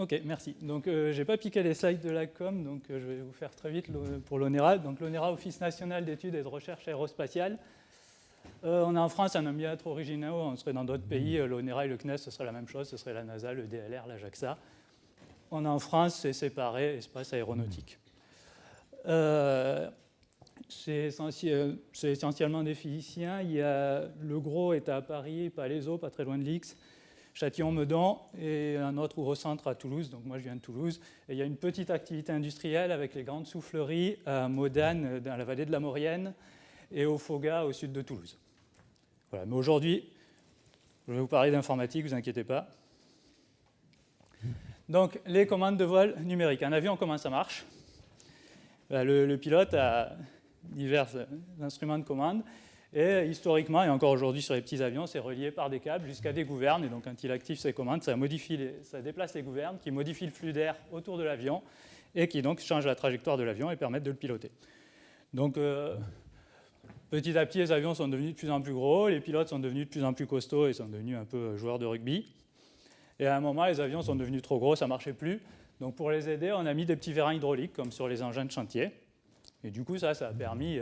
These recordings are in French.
Ok, merci. Donc, je n'ai pas piqué les slides de la com, donc je vais vous faire très vite pour l'ONERA. Donc, l'ONERA, Office national d'études et de recherche aérospatiale. On est en France, on aime bien être originaux, on serait dans d'autres pays. L'ONERA et le CNES, ce serait la même chose, ce serait la NASA, le DLR, la JAXA. On est en France, c'est séparé, espace aéronautique. C'est essentiellement des physiciens. Le gros est à Paris, Palaiseau, pas très loin de l'X. Châtillon-Meudon et un autre Eurocentre à Toulouse, donc moi je viens de Toulouse. Et il y a une petite activité industrielle avec les grandes souffleries à Modane, dans la vallée de la Maurienne, et au Foga, au sud de Toulouse. Voilà. Mais aujourd'hui, je vais vous parler d'informatique, vous inquiétez pas. Donc, les commandes de vol numériques. Un avion, comment ça marche? Le pilote a divers instruments de commande. Et historiquement, et encore aujourd'hui sur les petits avions, c'est relié par des câbles jusqu'à des gouvernes. Et donc, quand il active ses commandes, ça déplace les gouvernes qui modifient le flux d'air autour de l'avion et qui donc changent la trajectoire de l'avion et permettent de le piloter. Donc, petit à petit, les avions sont devenus de plus en plus gros, les pilotes sont devenus de plus en plus costauds et sont devenus un peu joueurs de rugby. Et à un moment, les avions sont devenus trop gros, ça ne marchait plus. Donc, pour les aider, on a mis des petits vérins hydrauliques, comme sur les engins de chantier. Et du coup, ça a permis,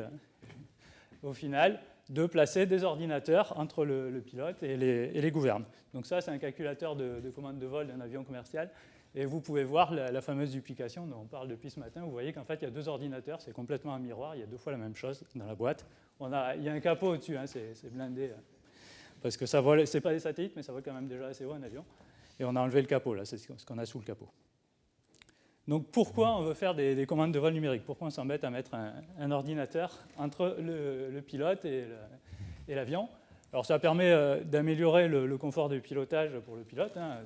au final, de placer des ordinateurs entre le pilote et les gouvernes. Donc ça, c'est un calculateur de commande de vol d'un avion commercial. Et vous pouvez voir la fameuse duplication dont on parle depuis ce matin. Vous voyez qu'en fait, il y a deux ordinateurs, c'est complètement un miroir, il y a deux fois la même chose dans la boîte. Il y a un capot au-dessus, hein, c'est blindé. Parce que ça vole, c'est pas des satellites, mais ça vole quand même déjà assez haut un avion. Et on a enlevé le capot, là, c'est ce qu'on a sous le capot. Donc pourquoi on veut faire des commandes de vol numériques? Pourquoi on s'embête à mettre un ordinateur entre le pilote et l'avion? Alors ça permet d'améliorer le confort de pilotage pour le pilote. Hein.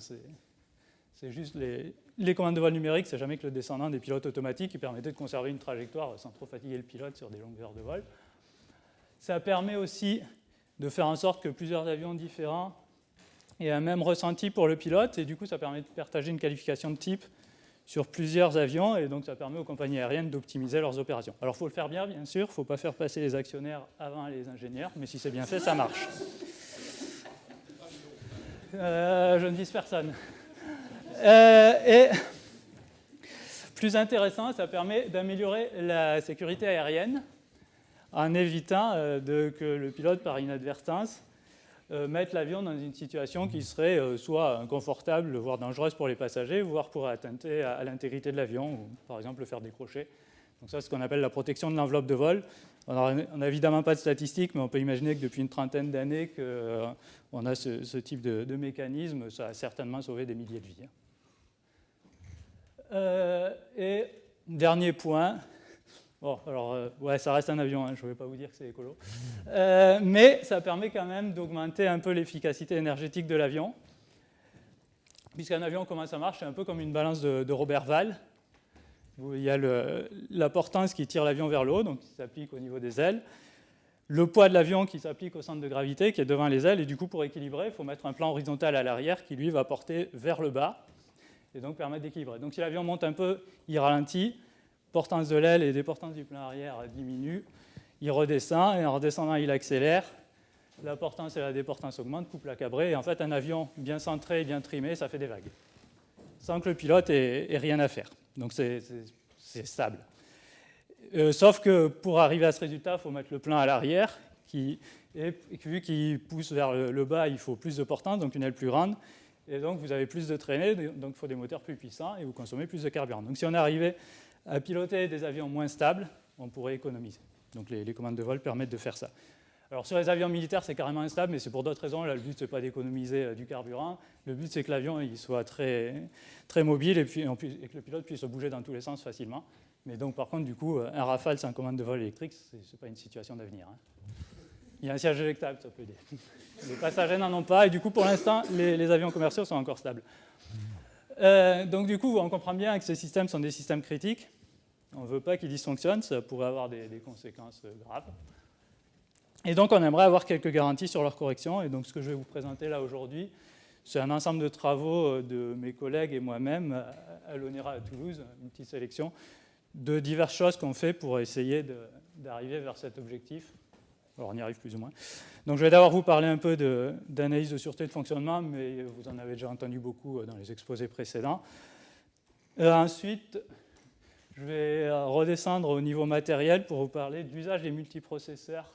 C'est juste les commandes de vol numériques, c'est jamais que le descendant des pilotes automatiques qui permettait de conserver une trajectoire sans trop fatiguer le pilote sur des longueurs de vol. Ça permet aussi de faire en sorte que plusieurs avions différents aient un même ressenti pour le pilote, et du coup ça permet de partager une qualification de type sur plusieurs avions, et donc ça permet aux compagnies aériennes d'optimiser leurs opérations. Alors il faut le faire bien sûr, il ne faut pas faire passer les actionnaires avant les ingénieurs, mais si c'est bien fait, ça marche. Je ne vise personne. Et plus intéressant, ça permet d'améliorer la sécurité aérienne en évitant que le pilote, par inadvertance, mettre l'avion dans une situation qui serait soit inconfortable, voire dangereuse pour les passagers, voire pourrait attenter à l'intégrité de l'avion, ou par exemple le faire décrocher. Donc ça, c'est ce qu'on appelle la protection de l'enveloppe de vol. On n'a évidemment pas de statistiques, mais on peut imaginer que depuis une trentaine d'années qu'on a ce type de mécanisme, ça a certainement sauvé des milliers de vies. Et dernier point. Bon, alors, ouais, ça reste un avion, hein, je ne vais pas vous dire que c'est écolo. Mais ça permet quand même d'augmenter un peu l'efficacité énergétique de l'avion. Puisqu'un avion, comment ça marche? C'est un peu comme une balance de Roberval. Il y a la portance qui tire l'avion vers le haut, donc qui s'applique au niveau des ailes. Le poids de l'avion qui s'applique au centre de gravité, qui est devant les ailes. Et du coup, pour équilibrer, il faut mettre un plan horizontal à l'arrière qui, lui, va porter vers le bas et donc permettre d'équilibrer. Donc si l'avion monte un peu, il ralentit. Portance de l'aile et déportance du plan arrière diminue, il redescend, et en redescendant, il accélère. La portance et la déportance augmentent, coupe la cabrée, et en fait, un avion bien centré et bien trimé, ça fait des vagues, sans que le pilote ait rien à faire. Donc, c'est stable. Sauf que pour arriver à ce résultat, il faut mettre le plan à l'arrière, et vu qu'il pousse vers le bas, il faut plus de portance, donc une aile plus grande, et donc vous avez plus de traînée, donc il faut des moteurs plus puissants, et vous consommez plus de carburant. Donc, si on arrivait à piloter des avions moins stables, on pourrait économiser. Donc les commandes de vol permettent de faire ça. Alors sur les avions militaires, c'est carrément instable, mais c'est pour d'autres raisons. Là, le but, ce n'est pas d'économiser du carburant. Le but, c'est que l'avion il soit très, très mobile et que le pilote puisse se bouger dans tous les sens facilement. Mais donc, par contre, du coup, un Rafale sans commande de vol électrique, ce n'est pas une situation d'avenir. Hein. Il y a un siège éjectable, ça peut aider. Les passagers n'en ont pas, et du coup, pour l'instant, les avions commerciaux sont encore stables. Donc, du coup, on comprend bien que ces systèmes sont des systèmes critiques. On ne veut pas qu'ils dysfonctionnent, ça pourrait avoir des conséquences graves. Et donc, on aimerait avoir quelques garanties sur leur correction. Et donc, ce que je vais vous présenter là aujourd'hui, c'est un ensemble de travaux de mes collègues et moi-même à l'ONERA à Toulouse, une petite sélection de diverses choses qu'on fait pour essayer d'arriver vers cet objectif. Alors, on y arrive plus ou moins. Donc, je vais d'abord vous parler un peu d'analyse de sûreté de fonctionnement, mais vous en avez déjà entendu beaucoup dans les exposés précédents. Ensuite, je vais redescendre au niveau matériel pour vous parler de l'usage des multiprocesseurs,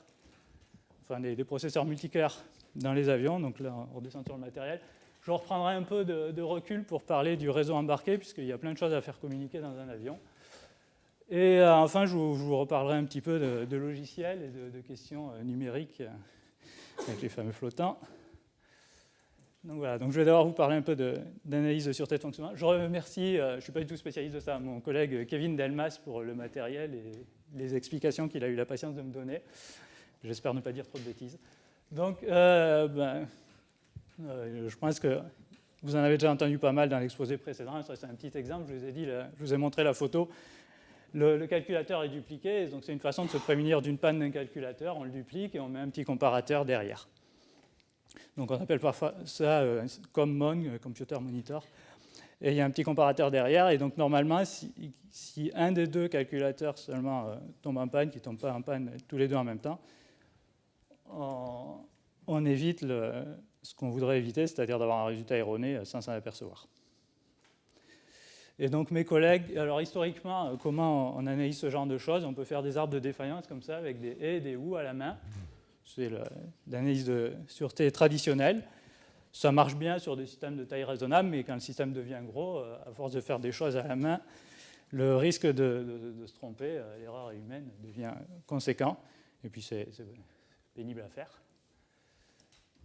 enfin des processeurs multicœurs dans les avions. Donc là, on redescend sur le matériel. Je reprendrai un peu de recul pour parler du réseau embarqué, puisqu'il y a plein de choses à faire communiquer dans un avion. Et enfin, je vous reparlerai un petit peu de logiciels et de questions numériques avec les fameux flottants. Donc voilà, donc je vais d'abord vous parler un peu d'analyse de sûreté de fonctionnement. Je remercie, je ne suis pas du tout spécialiste de ça, mon collègue Kevin Delmas pour le matériel et les explications qu'il a eu la patience de me donner. J'espère ne pas dire trop de bêtises. Donc, je pense que vous en avez déjà entendu pas mal dans l'exposé précédent. Ça, c'est un petit exemple. Je vous ai montré la photo. Le calculateur est dupliqué, donc c'est une façon de se prémunir d'une panne d'un calculateur. On le duplique et on met un petit comparateur derrière. Donc on appelle parfois ça CommMon, Computer Monitor. Et il y a un petit comparateur derrière. Et donc normalement, si un des deux calculateurs seulement tombe en panne, qui ne tombe pas en panne tous les deux en même temps, on évite ce qu'on voudrait éviter, c'est-à-dire d'avoir un résultat erroné sans s'en apercevoir. Et donc mes collègues, alors historiquement, comment on analyse ce genre de choses? On peut faire des arbres de défaillance comme ça, avec des et, des ou à la main. C'est l'analyse de sûreté traditionnelle. Ça marche bien sur des systèmes de taille raisonnable, mais quand le système devient gros, à force de faire des choses à la main, le risque de se tromper, l'erreur humaine devient conséquent. Et puis c'est pénible à faire.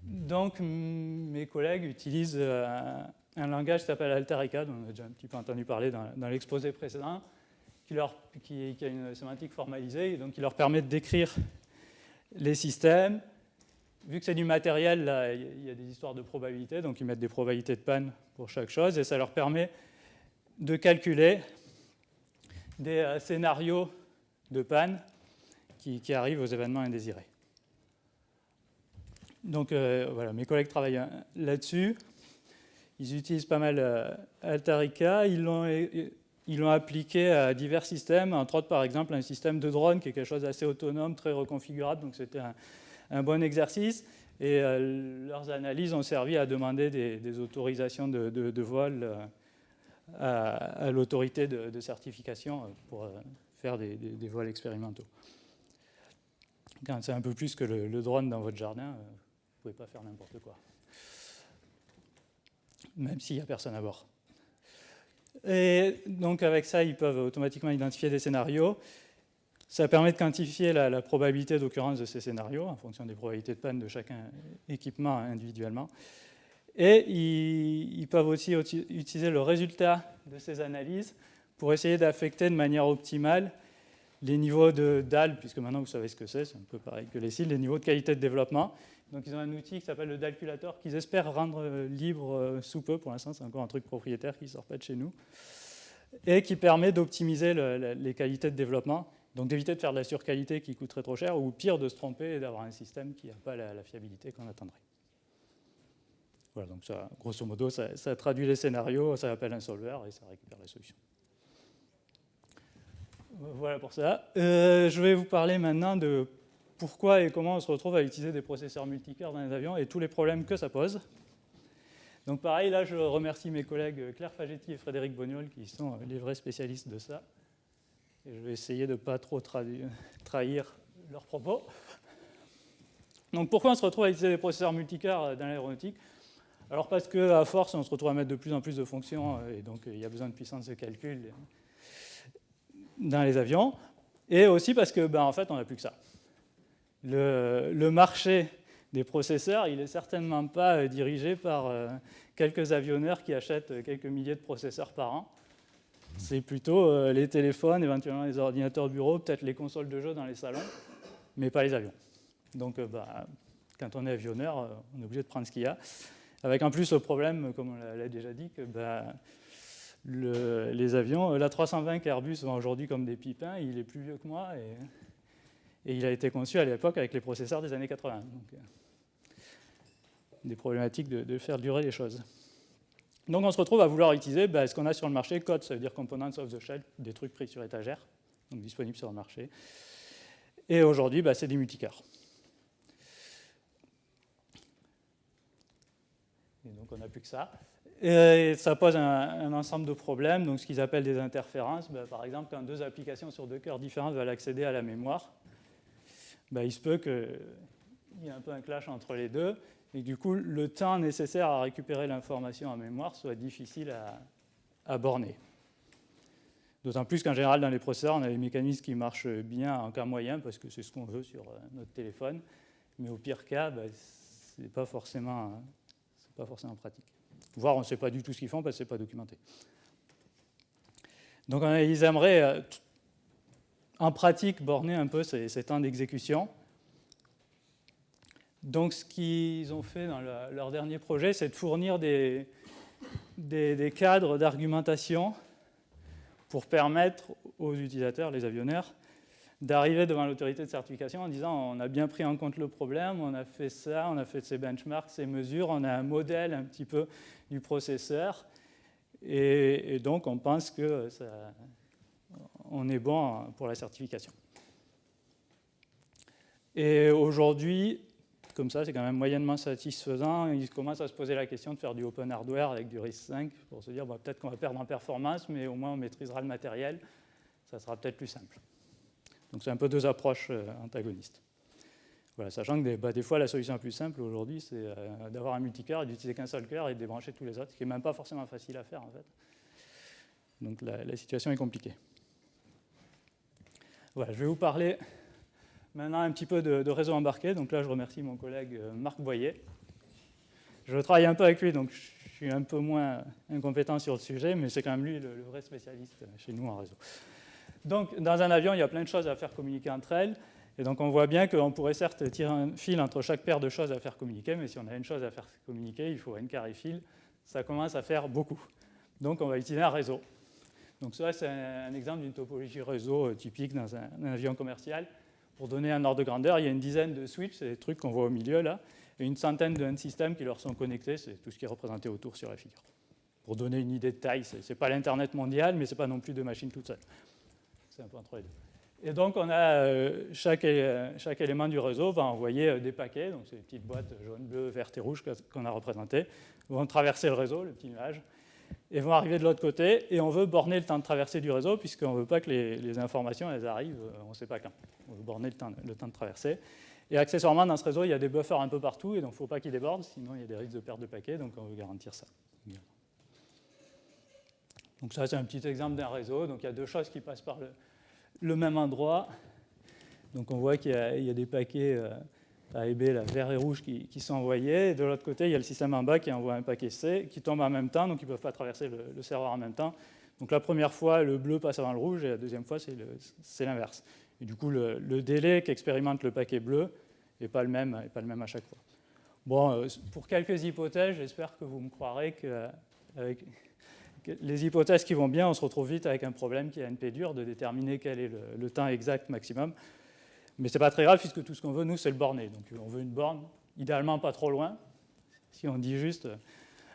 Donc mes collègues utilisent un langage qui s'appelle Altarica, dont on a déjà un petit peu entendu parler dans l'exposé précédent, qui a une sémantique formalisée, et donc qui leur permet de décrire les systèmes. Vu que c'est du matériel, là, il y a des histoires de probabilités, donc ils mettent des probabilités de panne pour chaque chose, et ça leur permet de calculer des scénarios de panne qui arrivent aux événements indésirés. Donc voilà, mes collègues travaillent là-dessus. Ils utilisent pas mal Altarica. Ils l'ont appliqué à divers systèmes, entre autres par exemple un système de drone qui est quelque chose d'assez autonome, très reconfigurable, donc c'était un bon exercice. Et leurs analyses ont servi à demander des autorisations de vol à l'autorité de certification pour faire des vols expérimentaux. Quand c'est un peu plus que le drone dans votre jardin, vous ne pouvez pas faire n'importe quoi, même s'il n'y a personne à bord. Et donc avec ça, ils peuvent automatiquement identifier des scénarios. Ça permet de quantifier la probabilité d'occurrence de ces scénarios en fonction des probabilités de panne de chaque équipement individuellement. Et ils peuvent aussi utiliser le résultat de ces analyses pour essayer d'affecter de manière optimale les niveaux de DAL, puisque maintenant vous savez ce que c'est un peu pareil que les cils, les niveaux de qualité de développement. Donc ils ont un outil qui s'appelle le Dalculator qu'ils espèrent rendre libre sous peu. Pour l'instant, c'est encore un truc propriétaire qui ne sort pas de chez nous. Et qui permet d'optimiser les qualités de développement. Donc d'éviter de faire de la surqualité qui coûterait trop cher, ou pire, de se tromper et d'avoir un système qui n'a pas la fiabilité qu'on attendrait. Voilà, donc ça, grosso modo, ça traduit les scénarios, ça appelle un solver et ça récupère la solution. Voilà pour ça. Je vais vous parler maintenant de pourquoi et comment on se retrouve à utiliser des processeurs multicœurs dans les avions et tous les problèmes que ça pose. Donc pareil, là, je remercie mes collègues Claire Fagetti et Frédéric Bognol qui sont les vrais spécialistes de ça. Et je vais essayer de ne pas trop trahir leurs propos. Donc pourquoi on se retrouve à utiliser des processeurs multicœurs dans l'aéronautique? Alors parce qu'à force, on se retrouve à mettre de plus en plus de fonctions, et donc il y a besoin de puissance de calcul dans les avions. Et aussi parce que, en fait, on n'a plus que ça. Le marché des processeurs, il n'est certainement pas dirigé par quelques avionneurs qui achètent quelques milliers de processeurs par an. C'est plutôt les téléphones, éventuellement les ordinateurs de bureau, peut-être les consoles de jeux dans les salons, mais pas les avions. Donc, quand on est avionneur, on est obligé de prendre ce qu'il y a. Avec en plus le problème, comme on l'a déjà dit, que les avions, l'A320 qu'Airbus vend aujourd'hui comme des pipins, il est plus vieux que moi et il a été conçu à l'époque avec les processeurs des années 80. Donc, des problématiques de faire durer les choses. Donc on se retrouve à vouloir utiliser ce qu'on a sur le marché, code, ça veut dire components off the shelf, des trucs pris sur étagère, donc disponibles sur le marché. Et aujourd'hui, c'est des multicœurs. Et donc on n'a plus que ça. Et ça pose un ensemble de problèmes, donc ce qu'ils appellent des interférences. Ben, par exemple, quand deux applications sur deux cœurs différents veulent accéder à la mémoire, ben, il se peut qu'il y ait un peu un clash entre les deux, et du coup, le temps nécessaire à récupérer l'information en mémoire soit difficile à borner. D'autant plus qu'en général, dans les processeurs, on a des mécanismes qui marchent bien en cas moyen, parce que c'est ce qu'on veut sur notre téléphone, mais au pire cas, ben, ce n'est pas forcément pratique. Voire on ne sait pas du tout ce qu'ils font parce que ce n'est pas documenté. Donc ils aimeraient, en pratique, borner un peu ces temps d'exécution. Donc ce qu'ils ont fait dans leur dernier projet, c'est de fournir des cadres d'argumentation pour permettre aux utilisateurs, les avionneurs, d'arriver devant l'autorité de certification en disant on a bien pris en compte le problème, on a fait ça, on a fait ces benchmarks, ces mesures, on a un modèle un petit peu du processeur, et donc on pense que on est bon pour la certification. Et aujourd'hui, comme ça, c'est quand même moyennement satisfaisant. Ils commencent à se poser la question de faire du open hardware avec du RISC-V pour se dire peut-être qu'on va perdre en performance, mais au moins on maîtrisera le matériel, ça sera peut-être plus simple. Donc c'est un peu deux approches antagonistes. Voilà, sachant que des fois la solution la plus simple aujourd'hui, c'est d'avoir un multicœur et d'utiliser qu'un seul cœur et de débrancher tous les autres, ce qui n'est même pas forcément facile à faire en fait. Donc la situation est compliquée. Voilà, je vais vous parler maintenant un petit peu de réseau embarqué. Donc là, je remercie mon collègue Marc Boyer. Je travaille un peu avec lui, donc je suis un peu moins incompétent sur le sujet, mais c'est quand même lui le vrai spécialiste chez nous en réseau. Donc, dans un avion, il y a plein de choses à faire communiquer entre elles. Et donc, on voit bien qu'on pourrait certes tirer un fil entre chaque paire de choses à faire communiquer, mais si on a une chose à faire communiquer, il faut n carré fil. Ça commence à faire beaucoup. Donc, on va utiliser un réseau. Donc, ça, c'est un exemple d'une topologie réseau typique dans un avion commercial. Pour donner un ordre de grandeur, il y a une dizaine de switches, c'est les trucs qu'on voit au milieu, là, et une centaine de systèmes qui leur sont connectés, c'est tout ce qui est représenté autour sur la figure. Pour donner une idée de taille, ce n'est pas l'Internet mondial, mais ce n'est pas non plus deux machines toutes seules. C'est un peu entre les deux. Et donc, on a chaque élément du réseau va envoyer des paquets, donc c'est des petites boîtes jaunes, bleues, vertes et rouges qu'on a représentées, vont traverser le réseau, le petit nuage, et vont arriver de l'autre côté, et on veut borner le temps de traversée du réseau, puisqu'on ne veut pas que les informations elles arrivent, on ne sait pas quand. On veut borner le temps de traversée. Et accessoirement, dans ce réseau, il y a des buffers un peu partout, et donc il ne faut pas qu'ils débordent, sinon il y a des risques de perte de paquets, donc on veut garantir ça. Donc ça, c'est un petit exemple d'un réseau. Donc il y a deux choses qui passent par le même endroit. Donc on voit qu'il y a des paquets A et B, là, vert et rouge, qui sont envoyés. Et de l'autre côté, il y a le système en bas qui envoie un paquet C, qui tombe en même temps, donc ils ne peuvent pas traverser le serveur en même temps. Donc la première fois, le bleu passe avant le rouge, et la deuxième fois, c'est l'inverse. Et du coup, le délai qu'expérimente le paquet bleu n'est pas le même à chaque fois. Bon, pour quelques hypothèses, j'espère que vous me croirez qu'avec les hypothèses qui vont bien, on se retrouve vite avec un problème qui est NP dur, de déterminer quel est le temps exact maximum. Mais ce n'est pas très grave, puisque tout ce qu'on veut, nous, c'est le borner. Donc on veut une borne, idéalement pas trop loin. Si on dit juste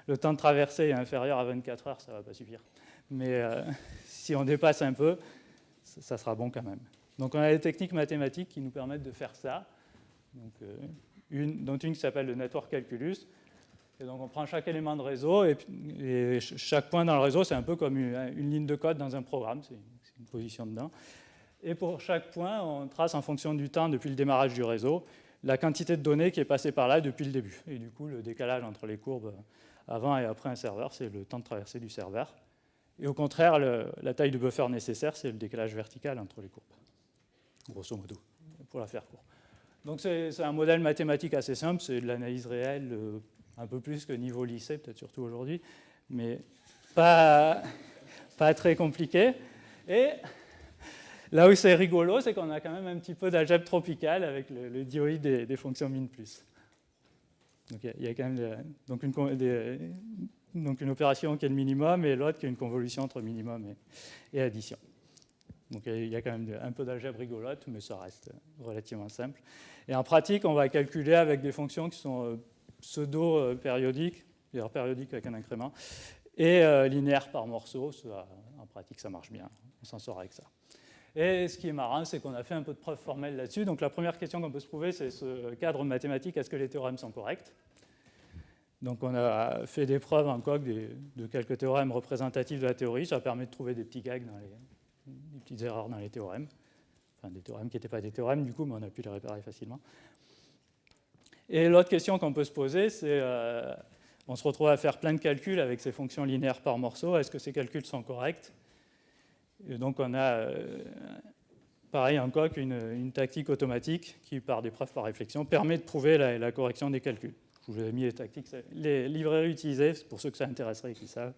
le temps de traversée est inférieur à 24 heures, ça ne va pas suffire. Mais si on dépasse un peu, ça sera bon quand même. Donc on a des techniques mathématiques qui nous permettent de faire ça. Donc, dont une qui s'appelle le network calculus. Et donc on prend chaque élément de réseau, et chaque point dans le réseau, c'est un peu comme une ligne de code dans un programme, c'est une position dedans. Et pour chaque point, on trace en fonction du temps depuis le démarrage du réseau, la quantité de données qui est passée par là depuis le début. Et du coup, le décalage entre les courbes avant et après un serveur, c'est le temps de traversée du serveur. Et au contraire, la taille de buffer nécessaire, c'est le décalage vertical entre les courbes, grosso modo, pour la faire court. Donc c'est un modèle mathématique assez simple, c'est de l'analyse réelle, un peu plus que niveau lycée, peut-être surtout aujourd'hui, mais pas très compliqué. Et là où c'est rigolo, c'est qu'on a quand même un petit peu d'algèbre tropicale avec le dioïde des fonctions min plus. Donc il y a quand même donc une opération qui est le minimum et l'autre qui est une convolution entre minimum et addition. Donc il y a quand même un peu d'algèbre rigolote, mais ça reste relativement simple. Et en pratique, on va calculer avec des fonctions qui sont pseudo-périodiques, c'est-à-dire périodiques avec un incrément, et linéaires par morceau. En pratique, ça marche bien, on s'en sort avec ça. Et ce qui est marrant, c'est qu'on a fait un peu de preuves formelles là-dessus. Donc la première question qu'on peut se poser, c'est ce cadre mathématique, est-ce que les théorèmes sont corrects? Donc on a fait des preuves en coq de quelques théorèmes représentatifs de la théorie. Ça permet de trouver des petits gags, des petites erreurs dans les théorèmes. Enfin, des théorèmes qui n'étaient pas des théorèmes du coup, mais on a pu les réparer facilement. Et l'autre question qu'on peut se poser, c'est on se retrouve à faire plein de calculs avec ces fonctions linéaires par morceau. Est-ce que ces calculs sont corrects? Et donc on a, pareil, en coq, une tactique automatique qui, par des preuves par réflexion, permet de prouver la correction des calculs. Je vous ai mis les tactiques, les librairies utilisées, pour ceux que ça intéresserait et qui savent.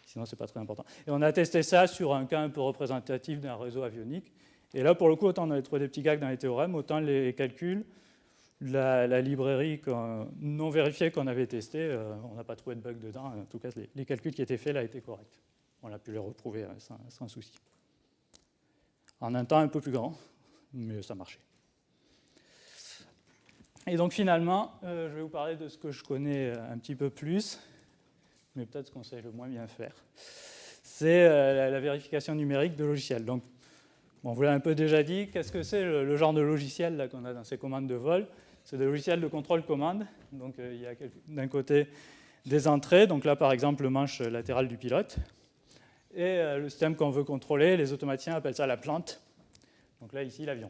Sinon, ce n'est pas très important. Et on a testé ça sur un cas un peu représentatif d'un réseau avionique. Et là, pour le coup, autant on avait trouvé des petits gags dans les théorèmes, autant les calculs, la librairie non vérifiée qu'on avait testée, on n'a pas trouvé de bug dedans. En tout cas, les calculs qui étaient faits là étaient corrects. On a pu les retrouver sans souci. En un temps un peu plus grand, mais ça marchait. Et donc finalement, je vais vous parler de ce que je connais un petit peu plus, mais peut-être ce qu'on sait le moins bien faire. C'est la vérification numérique de logiciels. Donc, on vous l'a un peu déjà dit, qu'est-ce que c'est le genre de logiciel là, qu'on a dans ces commandes de vol? C'est des logiciels de contrôle commande. Donc il y a d'un côté des entrées, donc là par exemple le manche latéral du pilote, et le système qu'on veut contrôler, les automaticiens appellent ça la plante. Donc là ici l'avion.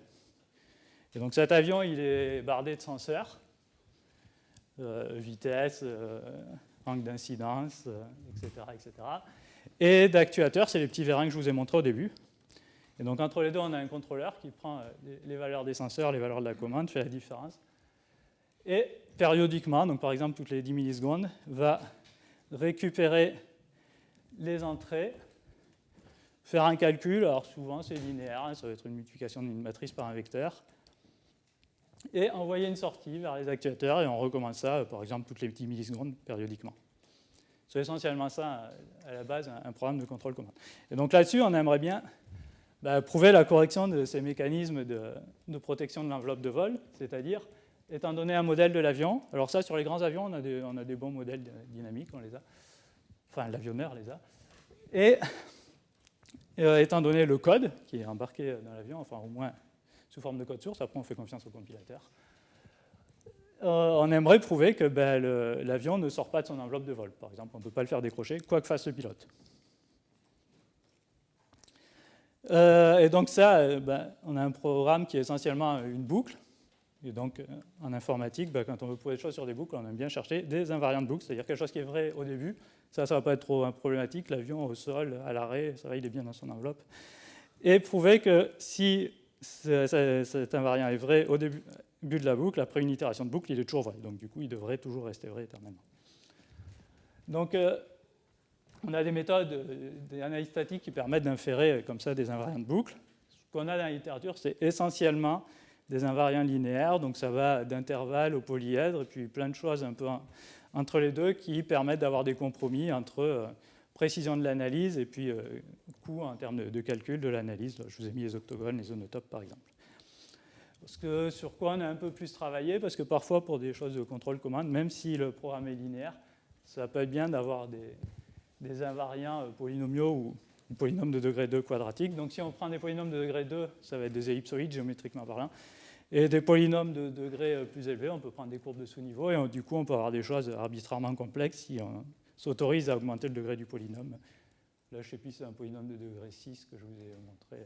Et donc cet avion, il est bardé de senseurs, vitesse, angle d'incidence, etc. Et d'actuateurs, c'est les petits vérins que je vous ai montrés au début. Et donc entre les deux, on a un contrôleur qui prend les valeurs des senseurs, les valeurs de la commande, fait la différence. Et périodiquement, donc par exemple toutes les 10 millisecondes, va récupérer les entrées, faire un calcul, alors souvent c'est linéaire, ça va être une multiplication d'une matrice par un vecteur, et envoyer une sortie vers les actuateurs, et on recommence ça, par exemple, toutes les 10 millisecondes périodiquement. C'est essentiellement ça, à la base, un programme de contrôle commande. Et donc là-dessus, on aimerait bien prouver la correction de ces mécanismes de protection de l'enveloppe de vol, c'est-à-dire, étant donné un modèle de l'avion, alors ça, sur les grands avions, on a des bons modèles dynamiques, on les a, enfin, l'avionneur les a, et étant donné le code qui est embarqué dans l'avion, enfin, au moins sous forme de code source, après on fait confiance au compilateur, on aimerait prouver que l'avion ne sort pas de son enveloppe de vol. Par exemple, on ne peut pas le faire décrocher, quoi que fasse le pilote. Et donc ça, on a un programme qui est essentiellement une boucle. Et donc, en informatique, quand on veut prouver des choses sur des boucles, on aime bien chercher des invariants de boucle, c'est-à-dire quelque chose qui est vrai au début. Ça ne va pas être trop problématique. L'avion au sol, à l'arrêt, ça va, il est bien dans son enveloppe. Et prouver que si cet invariant est vrai au début de la boucle, après une itération de boucle, il est toujours vrai. Donc, du coup, il devrait toujours rester vrai éternellement. Donc, on a des méthodes, des analyses statiques qui permettent d'inférer comme ça des invariants de boucle. Ce qu'on a dans la littérature, c'est essentiellement des invariants linéaires, donc ça va d'intervalles au polyèdre, et puis plein de choses un peu entre les deux qui permettent d'avoir des compromis entre précision de l'analyse et puis coût en termes de calcul de l'analyse. Je vous ai mis les octogones, les zonotopes par exemple. Sur quoi on a un peu plus travaillé, parce que parfois pour des choses de contrôle commande, même si le programme est linéaire, ça peut être bien d'avoir des invariants polynomiaux ou polynômes de degré 2 quadratiques. Donc si on prend des polynômes de degré 2, ça va être des ellipsoïdes géométriquement parlant. Et des polynômes de degré plus élevé, on peut prendre des courbes de sous-niveau, et du coup on peut avoir des choses arbitrairement complexes si on s'autorise à augmenter le degré du polynôme. Là, je ne sais plus si c'est un polynôme de degré 6 que je vous ai montré.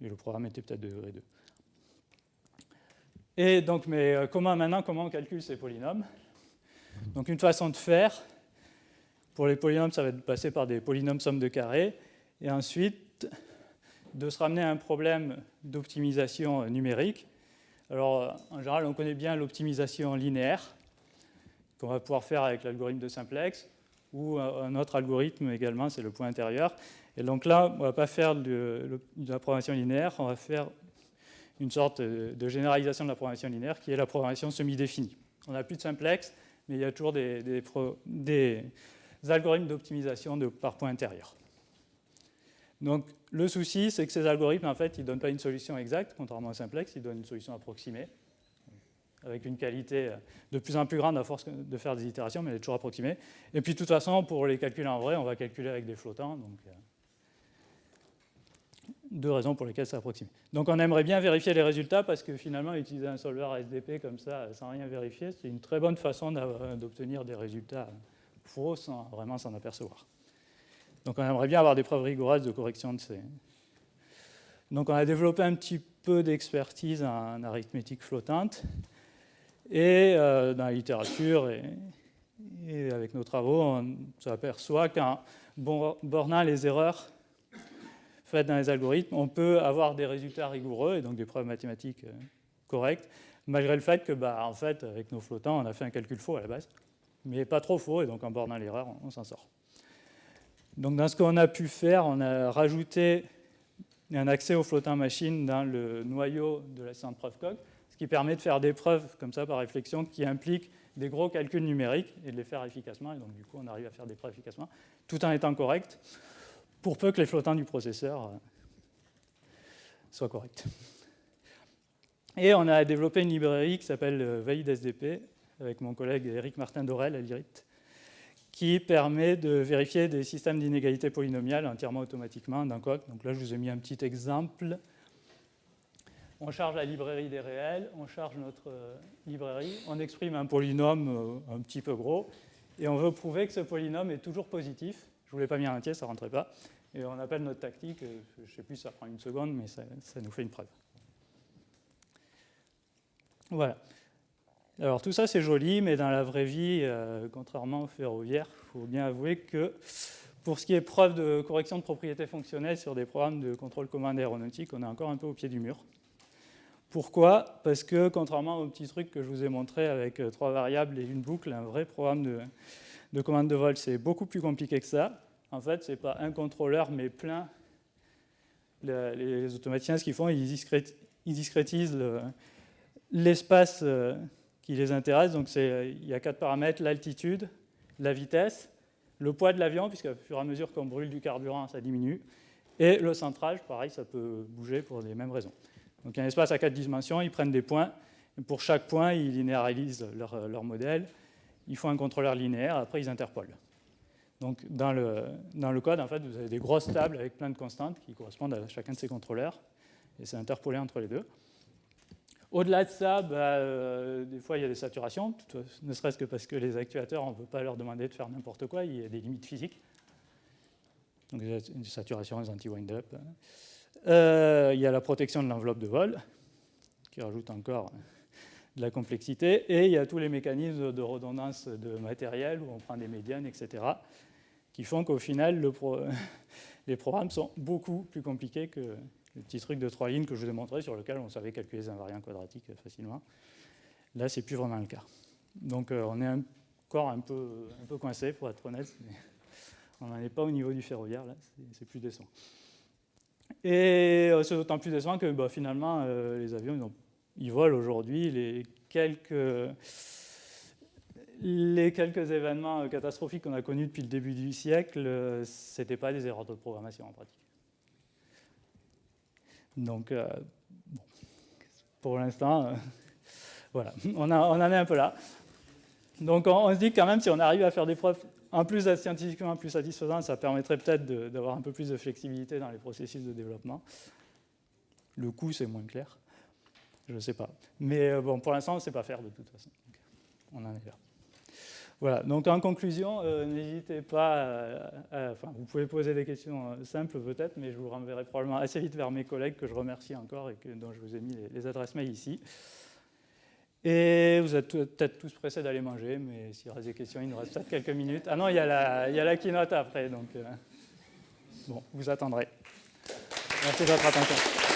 Et le programme était peut-être de degré 2. Et donc, mais comment on calcule ces polynômes? Donc une façon de faire, pour les polynômes, ça va être passer par des polynômes somme de carrés, et ensuite de se ramener à un problème d'optimisation numérique. Alors, en général, on connaît bien l'optimisation linéaire, qu'on va pouvoir faire avec l'algorithme de simplex, ou un autre algorithme également, c'est le point intérieur. Et donc là, on ne va pas faire de la programmation linéaire, on va faire une sorte de généralisation de la programmation linéaire, qui est la programmation semi-définie. On n'a plus de simplex, mais il y a toujours des algorithmes d'optimisation par point intérieur. Donc, le souci, c'est que ces algorithmes, en fait, ils ne donnent pas une solution exacte, contrairement au simplex, ils donnent une solution approximée, avec une qualité de plus en plus grande à force de faire des itérations, mais elle est toujours approximée. Et puis, de toute façon, pour les calculer en vrai, on va calculer avec des flottants. deux raisons pour lesquelles c'est approximé. Donc on aimerait bien vérifier les résultats parce que finalement utiliser un solver SDP comme ça sans rien vérifier, c'est une très bonne façon d'obtenir des résultats faux sans vraiment s'en apercevoir. Donc on aimerait bien avoir des preuves rigoureuses de correction de ces... Donc on a développé un petit peu d'expertise en arithmétique flottante et dans la littérature et avec nos travaux, on s'aperçoit qu'en bornant les erreurs faites dans les algorithmes, on peut avoir des résultats rigoureux et donc des preuves mathématiques correctes, malgré le fait que, en fait, avec nos flottants, on a fait un calcul faux à la base, mais pas trop faux, et donc en bornant l'erreur, on s'en sort. Donc dans ce qu'on a pu faire, on a rajouté un accès aux flottants machines dans le noyau de l'assistant de preuve Coq, ce qui permet de faire des preuves comme ça par réflexion qui impliquent des gros calculs numériques et de les faire efficacement. Et donc du coup, on arrive à faire des preuves efficacement, tout en étant correct, pour peu que les flottants du processeur soient corrects. Et on a développé une librairie qui s'appelle ValidSDP, avec mon collègue Éric Martin-Dorel à l'IRIT, qui permet de vérifier des systèmes d'inégalité polynomiale entièrement automatiquement dans Coq. Donc là, je vous ai mis un petit exemple. On charge la librairie des réels, on charge notre librairie, on exprime un polynôme un petit peu gros, et on veut prouver que ce polynôme est toujours positif. Je ne vous l'ai pas mis en entier, ça ne rentrait pas. Et on appelle notre tactique, je ne sais plus si ça prend une seconde, mais ça nous fait une preuve. Voilà. Alors tout ça c'est joli, mais dans la vraie vie, contrairement au ferroviaire, il faut bien avouer que pour ce qui est preuve de correction de propriétés fonctionnelles sur des programmes de contrôle commande aéronautique, on est encore un peu au pied du mur. Pourquoi ? Parce que contrairement au petit truc que je vous ai montré avec 3 variables et une boucle, un vrai programme de commande de vol, c'est beaucoup plus compliqué que ça. En fait, ce n'est pas un contrôleur, mais plein. Les automaticiens, ce qu'ils font, ils discrétisent l'espace qui les intéresse. Donc il y a 4 paramètres, l'altitude, la vitesse, le poids de l'avion, puisqu'au fur et à mesure qu'on brûle du carburant, ça diminue, et le centrage, pareil, ça peut bouger pour les mêmes raisons. Donc il y a un espace à 4 dimensions, ils prennent des points, et pour chaque point, ils linéarisent leur modèle, ils font un contrôleur linéaire, après ils interpolent. Donc dans le code, en fait, vous avez des grosses tables avec plein de constantes qui correspondent à chacun de ces contrôleurs, et c'est interpolé entre les deux. Au-delà de ça, des fois, il y a des saturations, ne serait-ce que parce que les actuateurs, on ne peut pas leur demander de faire n'importe quoi, il y a des limites physiques. Donc, des saturations, des anti-wind-up. Il y a la protection de l'enveloppe de vol, qui rajoute encore de la complexité, et il y a tous les mécanismes de redondance de matériel, où on prend des médianes, etc., qui font qu'au final, les programmes sont beaucoup plus compliqués que le petit truc de 3 lignes que je vous ai montré, sur lequel on savait calculer les invariants quadratiques facilement. Là, ce n'est plus vraiment le cas. Donc, on est encore un peu coincé, pour être honnête. Mais on n'en est pas au niveau du ferroviaire, là, c'est plus décevant. Et c'est d'autant plus décevant que finalement, les avions, ils volent aujourd'hui. Les quelques événements catastrophiques qu'on a connus depuis le début du siècle, ce n'étaient pas des erreurs de programmation en pratique. Donc, pour l'instant, voilà, on en est un peu là. Donc, on se dit quand même, si on arrive à faire des preuves, en plus d'être scientifiquement plus satisfaisantes, ça permettrait peut-être d'avoir un peu plus de flexibilité dans les processus de développement. Le coût, c'est moins clair. Je ne sais pas. Mais pour l'instant, on ne sait pas faire de toute façon. Donc, on en est là. Voilà, donc en conclusion, n'hésitez pas vous pouvez poser des questions simples peut-être, mais je vous renverrai probablement assez vite vers mes collègues que je remercie encore et dont je vous ai mis les adresses mail ici. Et vous êtes peut-être tous pressés d'aller manger, mais s'il reste des questions, il nous reste peut-être quelques minutes. Ah non, il y a la keynote après, donc bon, vous attendrez. Merci de votre attention.